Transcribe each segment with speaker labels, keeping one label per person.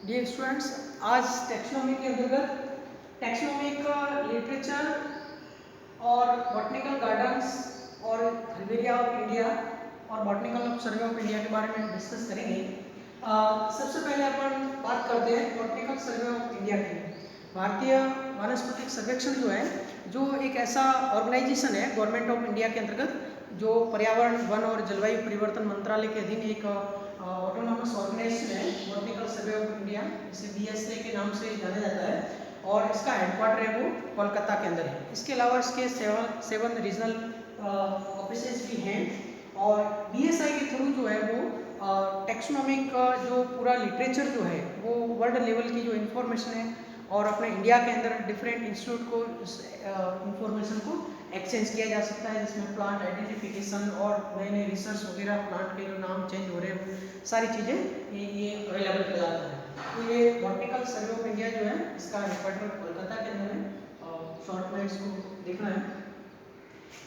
Speaker 1: Dear students, आज taxonomy के अंतर्गत टैक्सोनॉमिक लिटरेचर और बॉटनिकल गार्डन्स और हर्बेरिया ऑफ इंडिया और बॉटनिकल सर्वे ऑफ इंडिया के बारे में डिस्कस करेंगे। सबसे पहले अपन बात करते हैं बॉटनिकल सर्वे ऑफ इंडिया की। भारतीय वानस्पतिक सर्वेक्षण जो है, जो एक ऐसा ऑर्गेनाइजेशन है गवर्नमेंट ऑफ इंडिया के अंतर्गत, जो पर्यावरण, वन और जलवायु परिवर्तन मंत्रालय के अधीन एक ऑटोनॉमस ऑर्गेनाइजेशन है, बॉटनिकल सर्वे ऑफ इंडिया, इसे BSA के नाम से जाना जाता है। और इसका हेडक्वार्टर है वो कोलकाता के अंदर है। इसके अलावा इसके सेवन रीजनल ऑफिसेज भी हैं। और BSI के थ्रू जो है वो टैक्सोनॉमिक का जो पूरा लिटरेचर जो है वो वर्ल्ड लेवल की जो इन्फॉर्मेशन है और अपने इंडिया के अंदर डिफरेंट इंस्टीट्यूट को इंफॉर्मेशन को एक्सचेंज किया जा सकता है, जिसमें प्लांट आइडेंटिफिकेशन और नए नए रिसर्च वगैरह, प्लांट के जो नाम चेंज हो रहे हैं, सारी चीज़ें ये अवेलेबल कराता है। तो ये बॉटनिकल सर्वे ऑफ इंडिया जो है, इसका हेडक्वार्टर कोलकाता के अंदर है। शॉर्ट में इसको देखना है।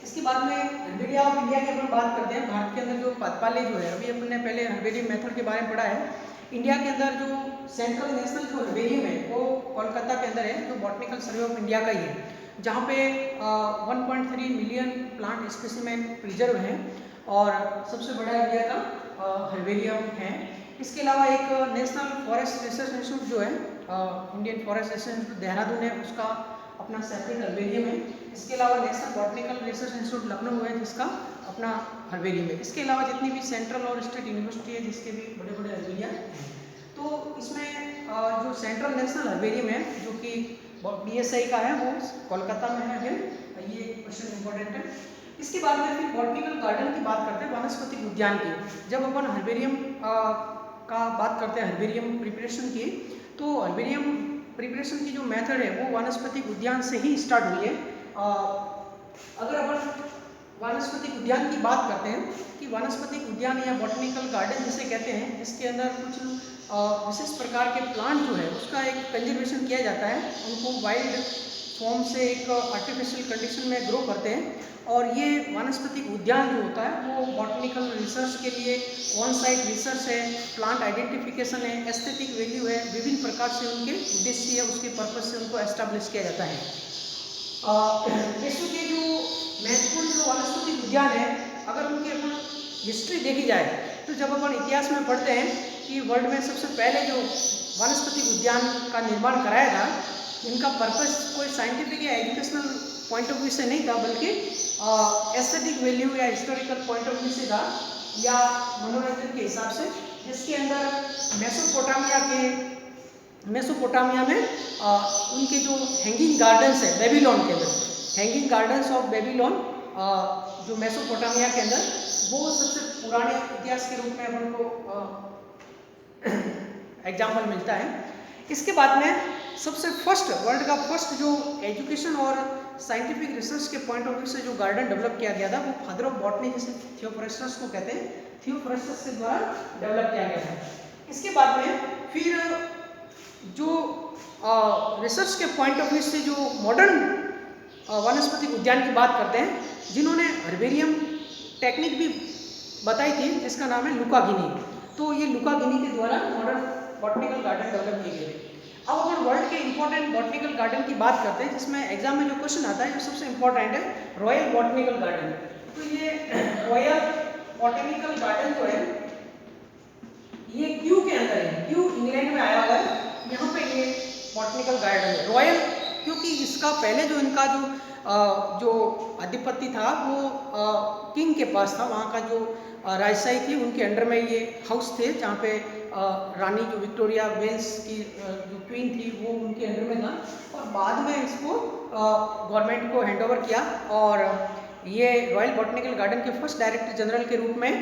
Speaker 1: इसके बाद में हर्बेरिया ऑफ इंडिया की अपन बात करते हैं। भारत के अंदर जो पदपाले जो है, अभी अपने पहले हर्बेरियम मेथड के बारे में पढ़ा है। इंडिया के अंदर जो सेंट्रल नेशनल जो हर्बेरियम है वो कोलकाता के अंदर है, जो बॉटनिकल सर्वे ऑफ इंडिया का ही है, जहाँ पे 1.3 मिलियन प्लांट स्पेसिमेन प्रिजर्व हैं और सबसे बड़ा इंडिया का हर्बेरियम है। इसके अलावा एक नेशनल फॉरेस्ट रिसर्च इंस्टीट्यूट जो है, Indian forest research institute Dehradun है, उसका अपना सेपरेट हर्बेरियम है। इसके अलावा national botanical research institute Lucknow है, जिसका अपना हर्बेरियम है। इसके अलावा जितनी भी सेंट्रल और स्टेट यूनिवर्सिटी है, जिसके भी बड़े बड़े हर्बेरिया हैं। तो इसमें जो सेंट्रल नेशनल हर्बेरियम है, जो कि BSI का है, वो कोलकाता में है। अगेन ये क्वेश्चन इंपॉर्टेंट है। इसके बाद में फिर बॉटनिकल गार्डन की बात करते हैं, वानस्पतिक उद्यान की। जब अपन हर्बेरियम का बात करते हैं, हर्बेरियम प्रिपरेशन की, तो हर्बेरियम प्रिपरेशन की जो मेथड है वो वानस्पतिक उद्यान से ही स्टार्ट हुई है। अगर अपन वानस्पतिक उद्यान की बात करते हैं कि वानस्पतिक उद्यान या बॉटनिकल गार्डन जिसे कहते हैं, जिसके अंदर कुछ विशेष प्रकार के प्लांट जो है उसका एक कंजर्वेशन किया जाता है, उनको वाइल्ड फॉर्म से एक आर्टिफिशियल कंडीशन में ग्रो करते हैं। और ये वानस्पतिक उद्यान जो होता है वो बॉटनिकल रिसर्च के लिए ऑन साइट रिसर्च है, प्लांट आइडेंटिफिकेशन है, एस्थेटिक वैल्यू है, विभिन्न प्रकार से उनके उद्देश्य है, उसके पर्पज से उनको एस्टैब्लिश किया जाता है। विश्व के जो महत्वपूर्ण जो वानस्पतिक उद्यान है, अगर उनकी अपन हिस्ट्री देखी जाए तो जब अपन इतिहास में पढ़ते हैं कि वर्ल्ड में सबसे पहले जो वानस्पतिक उद्यान का निर्माण कराया था, इनका पर्पस कोई साइंटिफिक या एजुकेशनल पॉइंट ऑफ व्यू से नहीं था, बल्कि एस्थेटिक वैल्यू या हिस्टोरिकल पॉइंट ऑफ व्यू से था, या मनोरंजन के हिसाब से, जिसके अंदर मेसोपोटामिया में उनके जो हैंगिंग गार्डन्स है बेबीलोन के अंदर, हैंगिंग गार्डन्स ऑफ बेबीलोन जो मेसोपोटामिया के अंदर, वो सबसे पुराने इतिहास के रूप में अपन को एग्जाम्पल मिलता है। इसके बाद में सबसे फर्स्ट, वर्ल्ड का फर्स्ट जो एजुकेशन और साइंटिफिक रिसर्च के पॉइंट ऑफ व्यू से जो गार्डन डेवलप किया गया था, वो फादर ऑफ बॉटनी जिसे थियोफ्रास्टस को कहते हैं, थियोफ्रास्टस के द्वारा डेवलप किया गया था। इसके बाद में फिर जो रिसर्च के पॉइंट ऑफ व्यू से जो मॉडर्न वानस्पतिक उद्यान की बात करते हैं, जिन्होंने हर्बेरियम टेक्निक भी बताई थी, जिसका नाम है लुका गिनी। तो ये लुका गिनी के द्वारा मॉडर्न बॉटनिकल गार्डन डेवलप किए गए। अब अगर वर्ल्ड के इंपॉर्टेंट बॉटनिकल गार्डन की बात करते हैं, जिसमें एग्जाम में जो क्वेश्चन आता है, जो सबसे इंपॉर्टेंट है रॉयल बॉटनिकल गार्डन। तो ये रॉयल बॉटनिकल गार्डन जो है, ये क्यू के अंदर है, क्यू इंग्लैंड में आया हुआ है। यहाँ पे ये बॉटनिकल गार्डन है रॉयल, क्योंकि इसका पहले जो इनका जो आधिपत्य था वो किंग के पास था, वहाँ का जो राजशाही थी उनके अंडर में ये हाउस थे, जहाँ पे रानी जो विक्टोरिया वेल्स की जो क्वीन थी वो उनके अंडर में था। और बाद में इसको गवर्नमेंट को हैंड ओवर किया, और ये रॉयल बॉटनिकल गार्डन के फर्स्ट डायरेक्टर जनरल के रूप में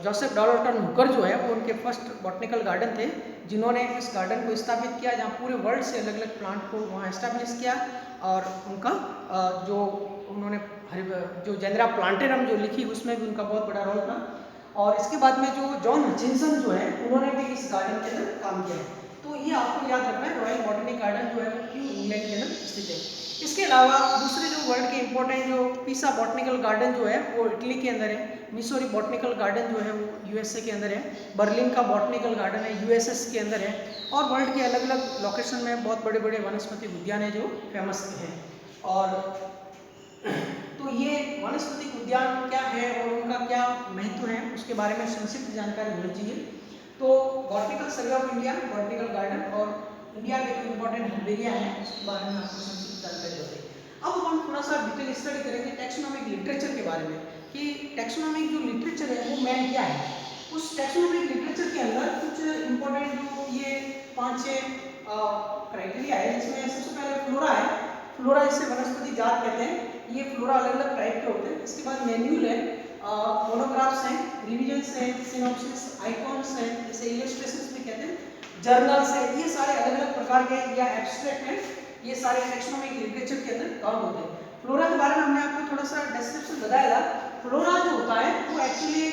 Speaker 1: जोसेफ डॉल्टन हुकर जो है, वो उनके फर्स्ट बॉटनिकल गार्डन थे, जिन्होंने इस गार्डन को स्थापित किया, जहाँ पूरे वर्ल्ड से अलग अलग प्लांट को वहाँ एस्टैब्लिश किया। और उनका जो उन्होंने जो जेनरा प्लांटेरम जो लिखी, उसमें भी उनका बहुत बड़ा रोल था। और इसके बाद में जो जॉन हचिंसन जो है, उन्होंने भी इस गार्डन के अंदर काम किया। तो ये आपको याद रखना है, रॉयल बॉटनिक गार्डन जो है वो क्यों इंग्लैंड के अंदर स्थित है। इसके अलावा दूसरे जो वर्ल्ड के इंपॉर्टेंट जो पीसा बॉटनिकल गार्डन जो है वो इटली के अंदर है। मिसौरी बॉटनिकल गार्डन जो है वो यूएसए के अंदर है, बर्लिन का बॉटनिकल गार्डन है यूएसएस के अंदर है, और वर्ल्ड के अलग अलग लोकेशन में बहुत बड़े बड़े वनस्पति उद्यान है जो फेमस हैं। और तो ये वनस्पतिक उद्यान क्या है और उनका क्या महत्व है उसके बारे में संक्षिप्त जानकारी होनी चाहिए। तो botanical survey of India, botanical garden और इंडिया के जो इम्पोर्टेंट हर्बेरिया है उसके बारे में आपको संक्षिप्त जानकारी होती है। अब हम थोड़ा सा डिटेल स्टडी करेंगे टैक्सोनॉमिक लिटरेचर के बारे में कि टैक्सोनॉमिक जो लिटरेचर है वो मेन क्या है। उस टैक्सोनॉमिक लिटरेचर के अंदर कुछ इम्पोर्टेंट जो ये 5-6 क्राइटेरिया है, जिसमें सबसे पहले फ्लोरा है। फ्लोरा जिसे वनस्पति जात कहते हैं, ये फ्लोरा अलग अलग टाइप के होते हैं। इसके बाद मैन्यूल है, मोनोग्राफ्स हैं, रिविजन्स हैं, सिनॉप्सिस, आइकॉन्स हैं, जैसे इलस्ट्रेशंस भी कहते हैं, जर्नल्स हैं, ये सारे अलग अलग प्रकार के या एब्स्ट्रैक्ट हैं, ये सारे टैक्सोनॉमिक लिटरेचर के अंदर काउंट होते हैं। फ्लोरा के बारे में हमने आपको थोड़ा सा डिस्क्रिप्शन बताया था। फ्लोरा जो होता है वो एक्चुअली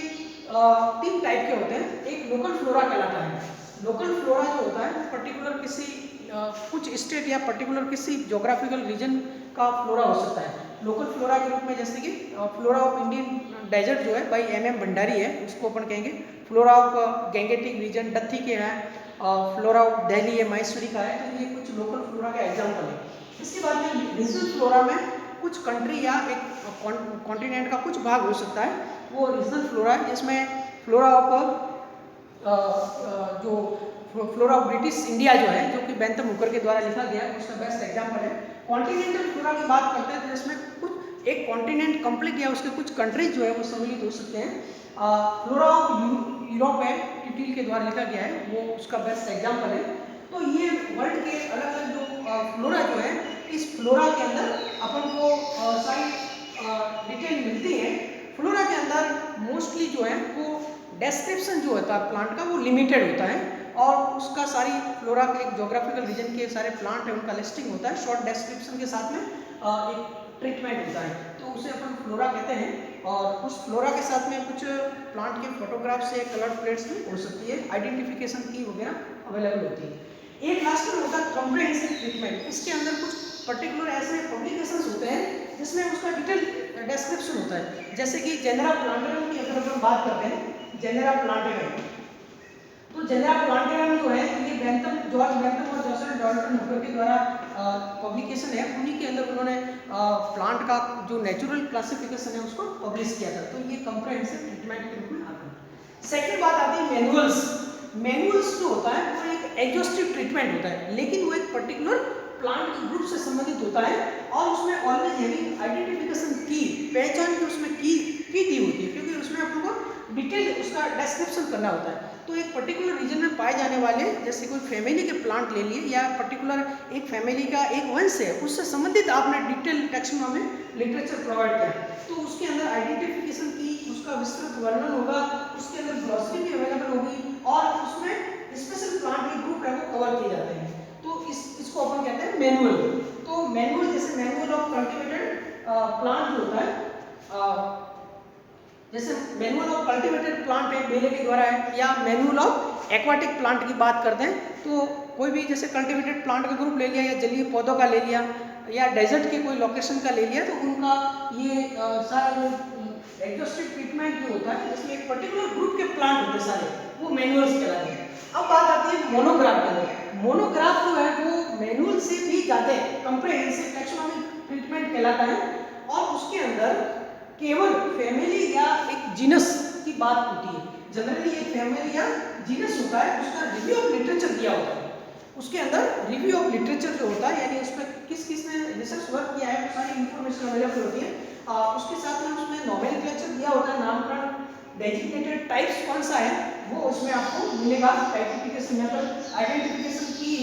Speaker 1: 3 टाइप के होते हैं। एक लोकल फ्लोरा कहलाता है। लोकल फ्लोरा जो होता है वो पर्टिकुलर किसी कुछ स्टेट या पर्टिकुलर किसी ज्योग्राफिकल रीजन का फ्लोरा हो सकता है। लोकल फ्लोरा के रूप में जैसे कि फ्लोरा ऑफ इंडियन डेजर्ट जो है भाई MM भंडारी है, उसको अपन कहेंगे। फ्लोरा ऑफ गैंगेटिक रीजन डत्थी के हैं, फ्लोरा ऑफ दिल्ली है, मैसूरी का है, तो ये कुछ लोकल फ्लोरा का एग्जाम्पल है। इसके बाद में रीजनल फ्लोरा में कुछ कंट्री या एक कॉन्टिनेंट का कुछ भाग हो सकता है, वो रीजनल फ्लोरा है, जिसमें फ्लोरा ऑफ जो फ्लोरा ऑफ ब्रिटिश इंडिया जो है, जो कि बेंथम हुकर के द्वारा लिखा गया है, उसका बेस्ट एग्जाम्पल है। कॉन्टिनेंटल फ्लोरा की बात करते हैं तो इसमें कुछ एक कॉन्टिनेंट कंप्लीट या उसके कुछ कंट्रीज जो है वो सम्मिलित हो सकते हैं। फ्लोरा ऑफ यूरोप है, टिटिल के द्वारा लिखा गया है, वो उसका बेस्ट एग्जाम्पल है। तो ये वर्ल्ड के अलग अलग जो फ्लोरा जो है, इस फ्लोरा के अंदर अपन को सारी डिटेल मिलती है। फ्लोरा के अंदर मोस्टली जो है वो डिस्क्रिप्शन जो होता है प्लांट का वो लिमिटेड होता है, और उसका सारी फ्लोरा के एक ज्योग्राफिकल रीजन के सारे प्लांट है उनका लिस्टिंग होता है, शॉर्ट डिस्क्रिप्शन के साथ में एक ट्रीटमेंट होता है, तो उसे अपन फ्लोरा कहते हैं। और उस फ्लोरा के साथ में कुछ प्लांट के फोटोग्राफ्स या कलर प्लेट्स भी हो सकती है, आइडेंटिफिकेशन की वगैरह अवेलेबल होती है। एक लास्ट में होता है कॉम्प्रिहेंसिव ट्रीटमेंट। इसके अंदर कुछ पर्टिकुलर ऐसे पब्लिकेशंस होते हैं जिसमें उसका डिटेल डिस्क्रिप्शन होता है, जैसे कि जेनेरा प्लांटेरम की अगर अपन बात करते हैं, जेनेरा प्लांटेरम, तो जेनेरा प्लांटेरम जो है ये जॉर्ज बेंथम और जोसेफ डॉल्टन हुकर के द्वारा पब्लिकेशन है, उन्हीं के अंदर उन्होंने प्लांट का जो नेचुरल क्लासिफिकेशन है उसको पब्लिश किया था, तो ये कॉम्प्रिहेंसिव ट्रीटमेंट के रूप में आता है। सेकंड बात आती है मैनुअल्स। मैनुअल्स जो होता है वो एक एग्जॉस्टिव ट्रीटमेंट होता है, लेकिन वो एक पर्टिकुलर प्लांट के ग्रुप से संबंधित होता है, और उसमें ऑलवेज हैविंग आइडेंटिफिकेशन की, पहचान की उसमें की दी होती है, क्योंकि उसमें आप लोगों को डिटेल उसका डिस्क्रिप्शन करना होता है। तो एक पर्टिकुलर रीजन में पाए जाने वाले, जैसे कोई फैमिली के प्लांट ले लिए या पर्टिकुलर एक फैमिली का एक वंश है, उससे संबंधित आपने डिटेल टैक्सोनॉमिक लिटरेचर प्रोवाइड किया, तो उसके अंदर आइडेंटिफिकेशन की उसका विस्तृत वर्णन होगा, उसके अंदर ग्लॉसरी भी अवेलेबल होगी, और उसमें स्पेशल प्लांट के ग्रुप है वो कवर किए जाते हैं, तो इसको अपन कहते हैं मैनुअल। तो मैनुअल जैसे मैनुअल ऑफ कल्टिवेटेड प्लांट होता है, जैसे मैनुअल ऑफ कल्टिवेटेड प्लांट है बेले के द्वारा है, या मैनुअल ऑफ एक्वाटिक प्लांट की बात करते हैं, तो कोई भी जैसे कल्टिवेटेड प्लांट का ग्रुप ले लिया या जलीय पौधों का ले लिया या डेजर्ट के कोई लोकेशन का ले लिया, तो उनका ये सारा जो एग्जॉस्टिव ट्रीटमेंट जो होता है जिसमें एक पर्टिकुलर ग्रुप के प्लांट होते हैं सारे, वो मैनुअल्स कहलाते हैं। अब बात आती है मोनोग्राफ के अंदर। मोनोग्राफ जो है वो मैनुअल से भी ज़्यादा कॉम्प्रिहेंसिव टैक्सोनॉमिक ट्रीटमेंट कहलाता है, और उसके अंदर केवल फैमिली या एक जीनस की बात होती है। जनरली एक फैमिली या जीनस होता है, उसका रिव्यू ऑफ लिटरेचर दिया होता है, उसके अंदर रिव्यू ऑफ लिटरेचर जो होता है, यानी उसमें किस ने रिसर्च वर्क किया है वो सारी इंफॉर्मेशन अवेलेबल होती है। उसके साथ में उसमें नॉमेनक्लेचर दिया होता है, नामकरण डेजिग्नेटेड टाइप्स कौन सा है वो उसमें आपको मिलेगा, आइडेंटिफिकेशन मेथड, आइडेंटिफिकेशन की,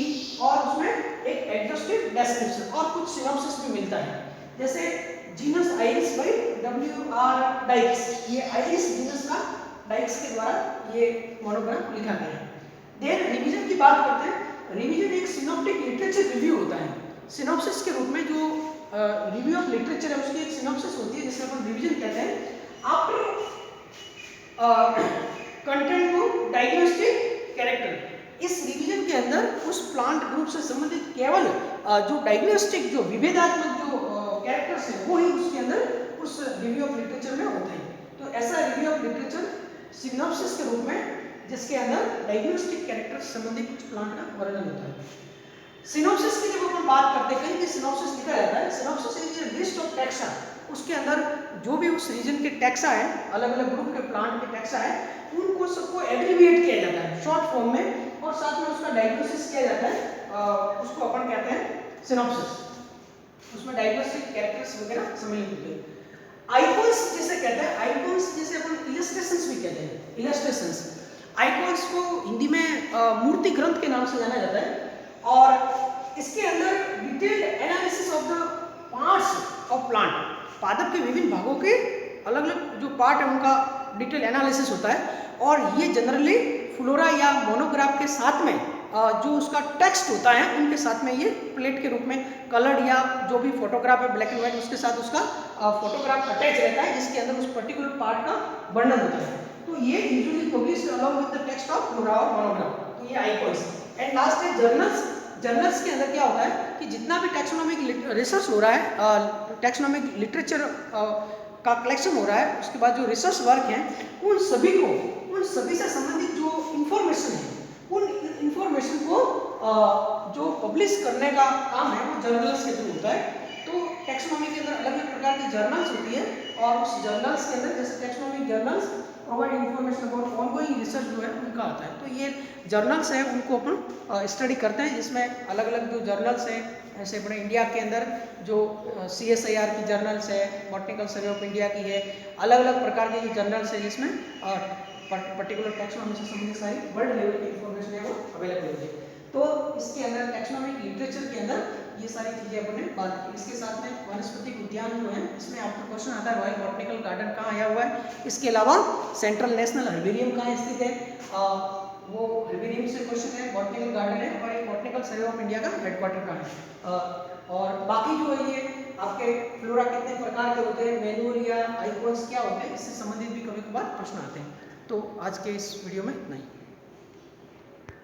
Speaker 1: और उसमें एक एग्जॉस्टिव डिस्क्रिप्शन और कुछ सिनॉप्सिस भी मिलता है। जैसे genus iris by W.R. Dykes, ये आइरिस जीनस का डाइक्स के द्वारा ये मोनोग्राफ लिखा गया है। देन रिवीजन की बात करते हैं। रिवीजन एक सिनॉप्टिक लिटरेचर रिव्यू होता है, सिनॉप्सिस के रूप में जो रिव्यू ऑफ लिटरेचर है उसकी एक सिनॉप्सिस होती है, जिसे अपन रिवीजन कहते हैं। After content to diagnostic character, इस रिवीजन के अंदर उस प्लांट ग्रुप से संबंधित केवल जो डायग्नोस्टिक जो विभेदात्मक जो कैरेक्टर्स हैं वो ही उसके अंदर उस रिव्यू ऑफ लिटरेचर में होते हैं। तो तो ऐसा रिव्यू ऑफ लिटरेचर सिनॉप्सिस के रूप में, जिसके अंदर डायग्नोस्टिक कैरेक्टर से संबंधित कुछ प्लांट का वर्णन होता है। सिनॉप्सिस की जब अपन बात करते हैं, कहीं भी सिनॉप्सिस लिखा जाता है, synopsis is a list of taxa, उसके अंदर जो भी उस रीजन के टैक्सा है, अलग अलग ग्रुप के प्लांट के टैक्सा है, उनको सबको एब्रिविएट किया जाता है शॉर्ट फॉर्म में, और साथ में उसका डायग्नोसिस किया जाता है, उसको अपन कहते हैं सिनॉप्सिस। उसमें डायग्नोस्टिक कैरेक्टर्स वगैरह सम्मिलित होते हैं। आइकॉन्स जिसे कहते हैं, आइकॉन्स जिसे अपन इलस्ट्रेशंस भी कहते हैं, इलस्ट्रेशंस। आइकॉन्स को हिंदी में मूर्ति ग्रंथ के नाम से जाना जाता है, और इसके अंदर detailed analysis of the parts of plant, पादप के विभिन्न भागों के अलग अलग जो पार्ट है उनका डिटेल एनालिसिस होता है, और ये जनरली फ्लोरा या मोनोग्राफ के साथ में जो उसका टेक्स्ट होता है उनके साथ में ये प्लेट के रूप में कलर्ड या जो भी फोटोग्राफ है ब्लैक एंड व्हाइट, उसके साथ उसका फोटोग्राफ अटैच रहता है, जिसके अंदर उस पर्टिकुलर पार्ट का वर्णन होता है। तो ये usually published along with the text of flora और मोनोग्राफ, तो ये आइकॉन्स। एंड लास्ट है जर्नल्स। जर्नल्स के अंदर क्या होता है कि जितना भी टैक्सोनॉमिक रिसर्च हो रहा है, टैक्सोनॉमिक लिटरेचर का कलेक्शन हो रहा है, उसके बाद जो रिसर्च वर्क है, उन सभी से संबंधित जो इंफॉर्मेशन है, उन इंफॉर्मेशन को जो पब्लिश करने का काम है वो जर्नल्स के थ्रू होता है। तो टैक्सोनॉमी के अंदर अलग अलग प्रकार की जर्नल्स होती है, और उस जर्नल्स के अंदर जैसे taxonomic journals provide information about ongoing research जो है उनका आता है। तो ये जर्नल्स है उनको अपन स्टडी करते हैं, जिसमें अलग अलग जो जर्नल्स हैं, ऐसे अपने इंडिया के अंदर जो CSIR की जर्नल्स है, बॉटनिकल सर्वे ऑफ इंडिया की है, अलग अलग प्रकार के जर्नल्स है जिसमें पर्टिकुलर टैक्सोनॉमी से संबंधित सारी वर्ल्ड लेवल की इंफॉर्मेशन है वो अवेलेबल होती है। तो इसके अंदर टैक्सोनॉमिक लिटरेचर के अंदर ये सारी चीज़ें अपन ने बात की। इसके साथ में वनस्पतिक उद्यान जो है, इसमें आपका क्वेश्चन आता है रॉयल बॉटनिकल गार्डन कहाँ आया हुआ है। इसके अलावा सेंट्रल नेशनल हर्बेरियम कहाँ स्थित है, वो हर्बेरियम से क्वेश्चन है, बॉटनिकल गार्डन है, और एक बॉटनिकल सर्वे ऑफ इंडिया का हेडक्वार्टर कहाँ है। और बाकी जो है ये आपके फ्लोरा कितने प्रकार के होते हैं, मैनुअल या आइकॉन्स क्या होते हैं, इससे संबंधित भी कभी कभार प्रश्न आते हैं। तो आज के इस वीडियो में नहीं।